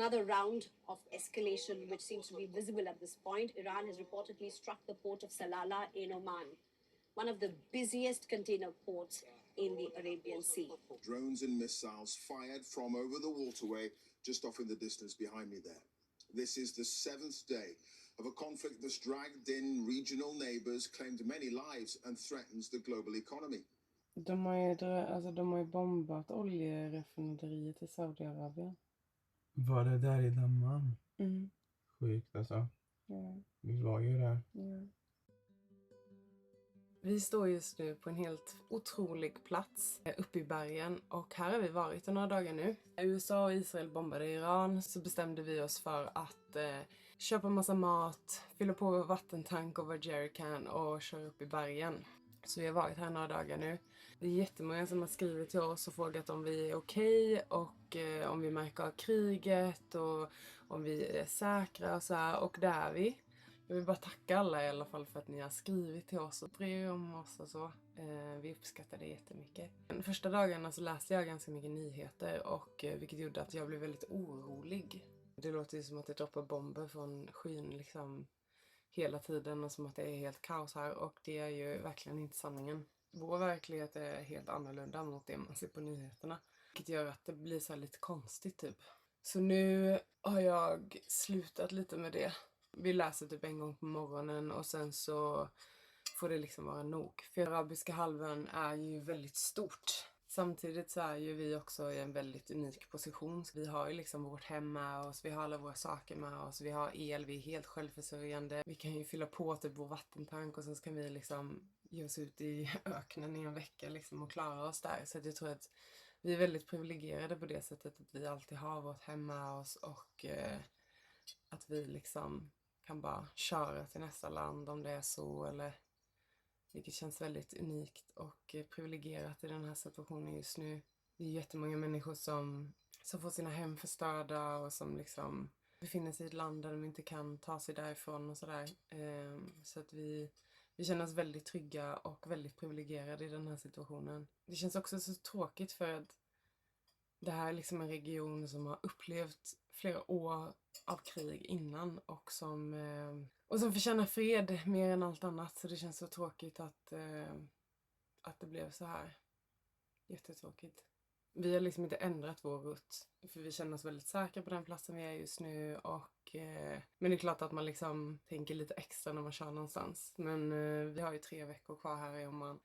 another round of escalation, which seems to be visible at this point. Iran has reportedly struck the port of Salalah in Oman, one of the busiest container ports in the Arabian Sea. Drones and missiles fired from over the waterway just off in the distance behind me there. This is the 7th day of a conflict that's dragged in regional neighbors, claimed many lives and threatens the global economy. De har ju bombat oljeraffinaderiet i Saudiarabien. Var det där i Dammam? Mm. Sjukt alltså. Ja. Vi var ju där. Ja. Vi står just nu på en helt otrolig plats uppe i bergen och här har vi varit några dagar nu. USA och Israel bombade Iran, så bestämde vi oss för att köpa massa mat, fylla på vår vattentank och vår jerrycan och köra upp i bergen. Så vi har varit här några dagar nu. Det är jättemånga som har skrivit till oss och frågat om vi är okej och om vi märker av kriget och om vi är säkra och så här, och det är vi. Jag vill bara tacka alla i alla fall för att ni har skrivit till oss och bryr om oss och så. Vi uppskattar det jättemycket. De första dagarna så läste jag ganska mycket nyheter och vilket gjorde att jag blev väldigt orolig. Det låter ju som att det droppar bomber från skyn liksom hela tiden och som att det är helt kaos här, och det är ju verkligen inte sanningen. Vår verklighet är helt annorlunda mot det man ser på nyheterna. Vilket gör att det blir så här lite konstigt typ. Så nu har jag slutat lite med det. Vi läser typ en gång på morgonen och sen så får det liksom vara nog. För Arabiska halvön är ju väldigt stort. Samtidigt så är ju vi också i en väldigt unik position. Vi har ju liksom vårt hem med oss, vi har alla våra saker med oss, vi har el, vi är helt självförsörjande. Vi kan ju fylla på typ vår vattentank och sen så kan vi liksom ge oss ut i öknen i en vecka liksom och klara oss där. Så att jag tror att vi är väldigt privilegierade på det sättet att vi alltid har vårt hem med oss och att vi liksom kan bara köra till nästa land om det är så, eller vilket känns väldigt unikt och privilegierat i den här situationen just nu. Det är jättemånga människor som får sina hem förstörda och som liksom befinner sig i ett land där de inte kan ta sig därifrån och sådär. Så att vi känner oss väldigt trygga och väldigt privilegierade i den här situationen. Det känns också så tråkigt för att det här är liksom en region som har upplevt flera år av krig innan och som förtjänar fred mer än allt annat. Så det känns så tråkigt att det blev så här. Jättetråkigt. Vi har liksom inte ändrat vår rutt. För vi känner oss väldigt säkra på den platsen vi är just nu. Men det är klart att man liksom tänker lite extra när man kör någonstans. Men vi har ju 3 veckor kvar här i Oman.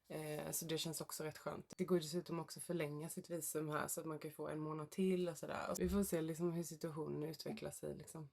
Så det känns också rätt skönt. Det går dessutom också förlänga sitt visum här. Så att man kan få 1 månad till och sådär. Vi får se liksom hur situationen utvecklar sig liksom.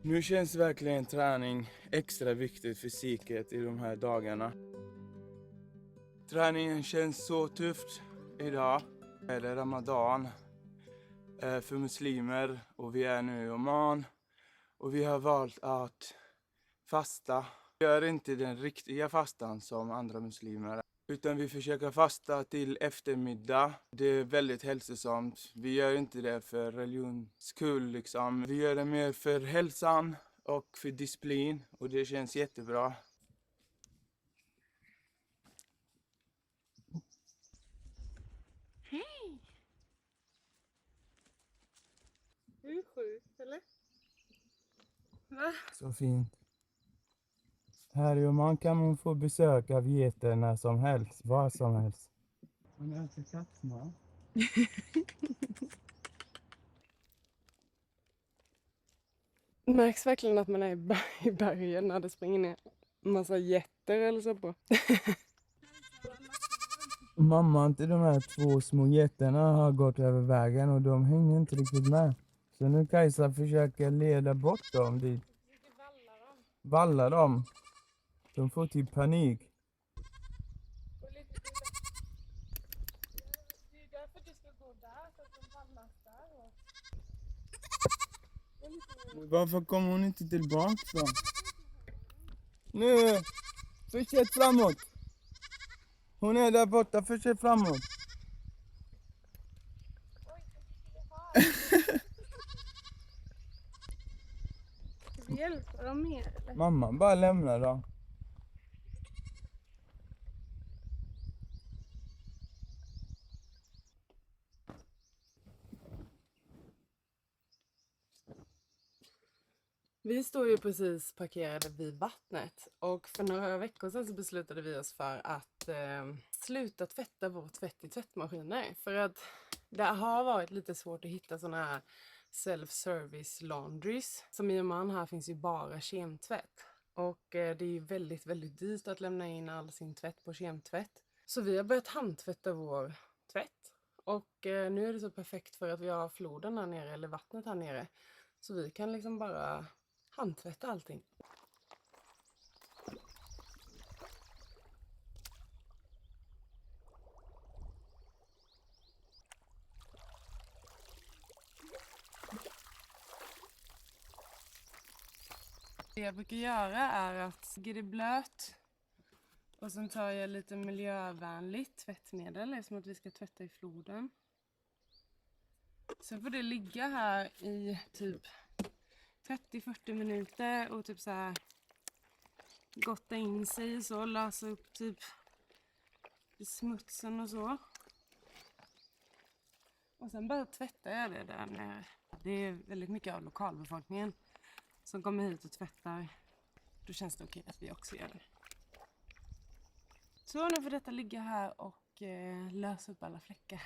Nu känns verkligen träning extra viktigt för psyket i de här dagarna. Träningen känns så tufft idag. Det är Ramadan för muslimer och vi är nu i Oman. Och vi har valt att fasta. Vi gör inte den riktiga fastan som andra muslimer. Utan vi försöker fasta till eftermiddag. Det är väldigt hälsosamt. Vi gör inte det för religions skull liksom. Vi gör det mer för hälsan och för disciplin. Och det känns jättebra. Hej! Det är sjukt, eller? Va? Så fint. Här i Oman kan man få besök av getter när som helst, var som helst. Man är alltid kattmat. Det märks verkligen att man är i bergen när det springer ner en massa getter eller så på. Mamma till de här 2 små getterna har gått över vägen och de hänger inte riktigt med. Så nu Kajsa försöker leda bort dem dit. Valla dem. De får typ panik. Det är därför det Varför kommer hon inte tillbaka då? Nu! Fortsätt framåt! Hon är där borta, fortsätt framåt! Ska vi hjälpa dem mer eller? Mamma bara lämnar dem. Vi står ju precis parkerade vid vattnet och för några veckor sedan så beslutade vi oss för att sluta tvätta vår tvätt i tvättmaskiner. För att det har varit lite svårt att hitta såna här self-service laundries. Som i Oman här finns ju bara kemtvätt. Och det är ju väldigt, väldigt dyrt att lämna in all sin tvätt på kemtvätt. Så vi har börjat handtvätta vår tvätt. Och nu är det så perfekt för att vi har floden här nere, eller vattnet här nere. Så vi kan liksom bara handtvätta allting. Det jag brukar göra är att ge det blöt. Och sen tar jag lite miljövänligt tvättmedel eftersom att vi ska tvätta i floden. Sen får det ligga här i typ 30-40 minuter och typ så här gotta in sig och så, lösa upp typ i smutsen och så. Och sen bara tvättar jag det där nere. Det är väldigt mycket av lokalbefolkningen som kommer hit och tvättar. Då känns det okej att vi också gör det. Så nu får detta ligga här och lösa upp alla fläckar.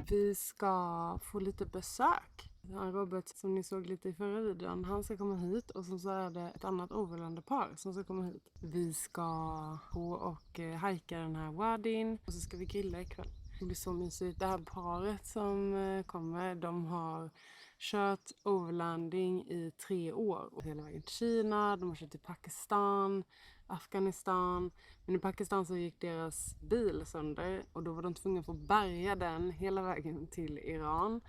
Vi ska få lite besök. Han Robert som ni såg lite i förra videon, han ska komma hit och så är det ett annat overlandepar som ska komma hit. Vi ska gå och hajka den här wadin och så ska vi grilla ikväll. Det blir så mysigt. Det här paret som kommer, de har kört overlanding i 3 år. Hela vägen till Kina, de har kört till Pakistan, Afghanistan. Men i Pakistan så gick deras bil sönder och då var de tvungna att få bärga den hela vägen till Iran.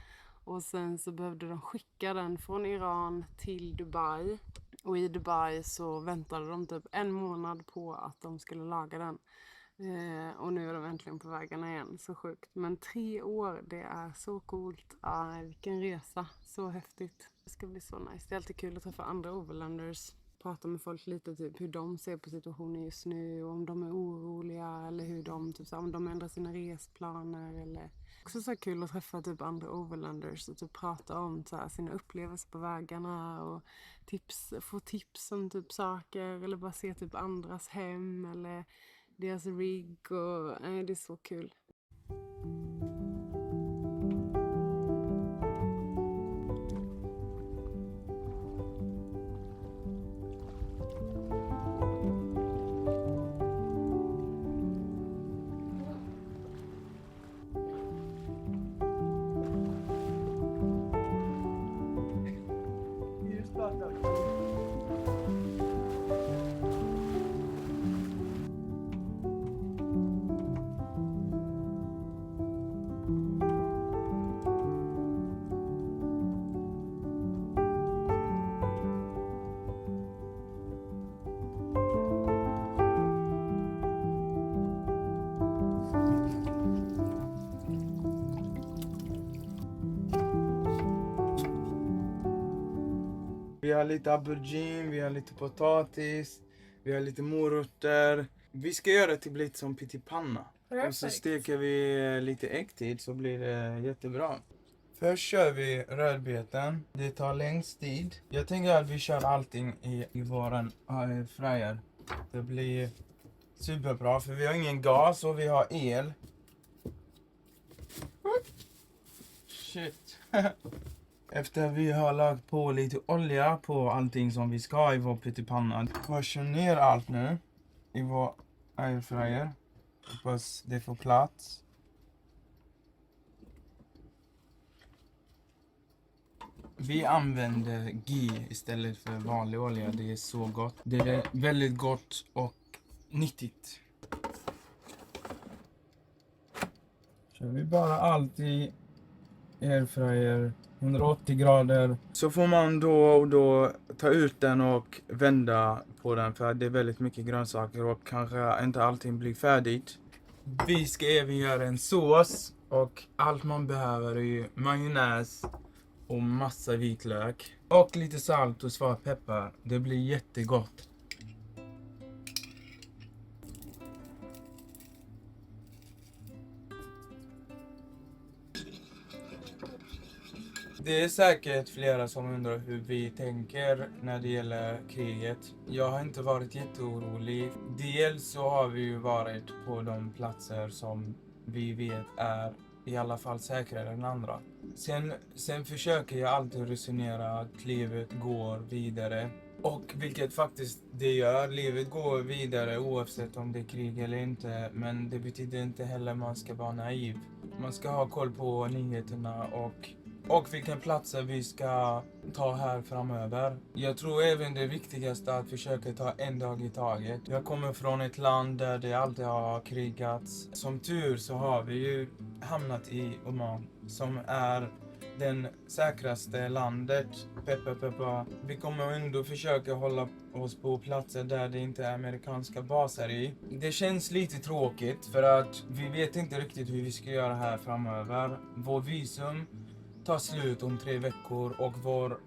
Och sen så behövde de skicka den från Iran till Dubai. Och i Dubai så väntade de typ 1 månad på att de skulle laga den. Och nu är de äntligen på vägarna igen. Så sjukt. Men 3 år, det är så coolt. Vilken resa. Så häftigt. Det ska bli så nice. Det är alltid kul att träffa andra overlanders. prata med folk lite typ hur de ser på situationen just nu och om de är oroliga eller hur de typ så här, om de ändrar sina resplaner eller också så kul att träffa typ andra overlanders och typ prata om så här, sina upplevelser på vägarna och få tips om typ saker eller bara se typ andras hem eller deras rigg och det är så kul. Vi har lite aubergine, vi har lite potatis, vi har lite morötter. Vi ska göra det till lite som pyttipanna. Och så steker vi lite ägg till så blir det jättebra. Först kör vi rödbeten. Det tar längst tid. Jag tänker att vi kör allting i våran fryer. Det blir superbra för vi har ingen gas och vi har el. Shit. Efter vi har lagt på lite olja på allting som vi ska ha i vår pyttipanna. Jag kör ner allt nu i vår airfryer. Hoppas det får plats. Vi använder ghee istället för vanlig olja. Det är så gott. Det är väldigt gott och nyttigt. Kör vi bara allt i airfryer 180 grader. Så får man då och då ta ut den och vända på den för det är väldigt mycket grönsaker och kanske inte allting blir färdigt. Vi ska även göra en sås och allt man behöver är majonnäs och massa vitlök. Och lite salt och svart peppar. Det blir jättegott. Det är säkert flera som undrar hur vi tänker när det gäller kriget. Jag har inte varit jätteorolig. Dels så har vi ju varit på de platser som vi vet är i alla fall säkrare än andra. Sen försöker jag alltid resonera att livet går vidare. Och vilket faktiskt det gör. Livet går vidare oavsett om det är krig eller inte. Men det betyder inte heller att man ska vara naiv. Man ska ha koll på nyheterna och vilka platser vi ska ta här framöver. Jag tror även det viktigaste är att försöka ta en dag i taget. Jag kommer från ett land där det alltid har krigats. Som tur så har vi ju hamnat i Oman som är den säkraste landet. Peppa peppa. Vi kommer ändå försöka hålla oss på platser där det inte är amerikanska baser i. Det känns lite tråkigt för att vi vet inte riktigt hur vi ska göra här framöver. Vår visum tar slut om 3 veckor och vår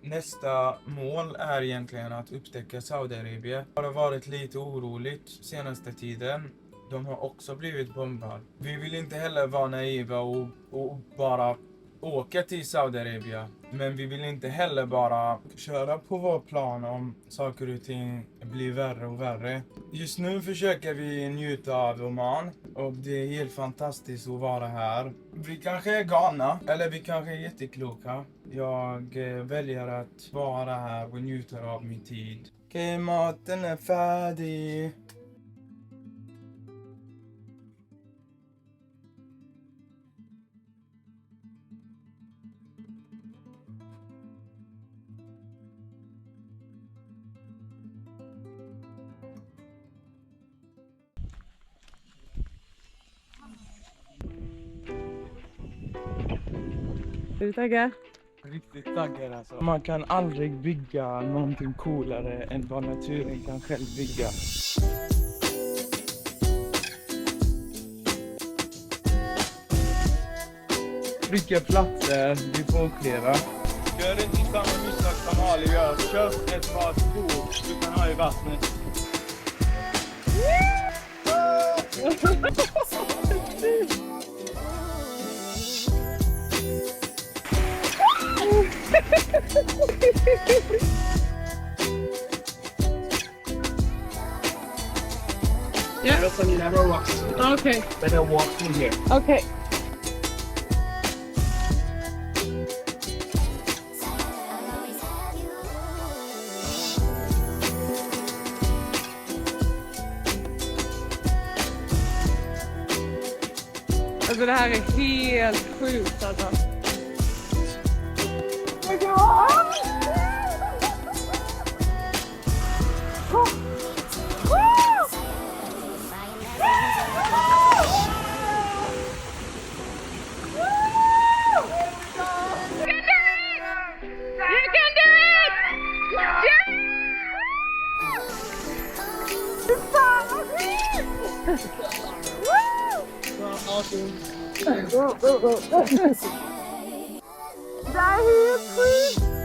nästa mål är egentligen att upptäcka Saudiarabien. Det har varit lite oroligt senaste tiden. De har också blivit bombade. Vi vill inte heller vara naiva och bara åka till Saudiarabien. Men vi vill inte heller bara köra på vår plan om saker och ting blir värre och värre. Just nu försöker vi njuta av Oman och det är helt fantastiskt att vara här. Vi kanske är galna eller vi kanske är jättekloka. Jag väljer att vara här och njuta av min tid. Okej, maten är färdig. Är du taggad? Riktigt taggad alltså. Man kan aldrig bygga någonting coolare än vad naturen kan själv bygga. Vilka platser vi får uppleva. Gör inte samma misstag som Ali gör. Köp ett par skor du kan ha i vattnet. Yeah. Elephant never walks. Okay. Better walk through here. Okay. Alltså det här är helt sjukt alltså. Det är helt sjukt!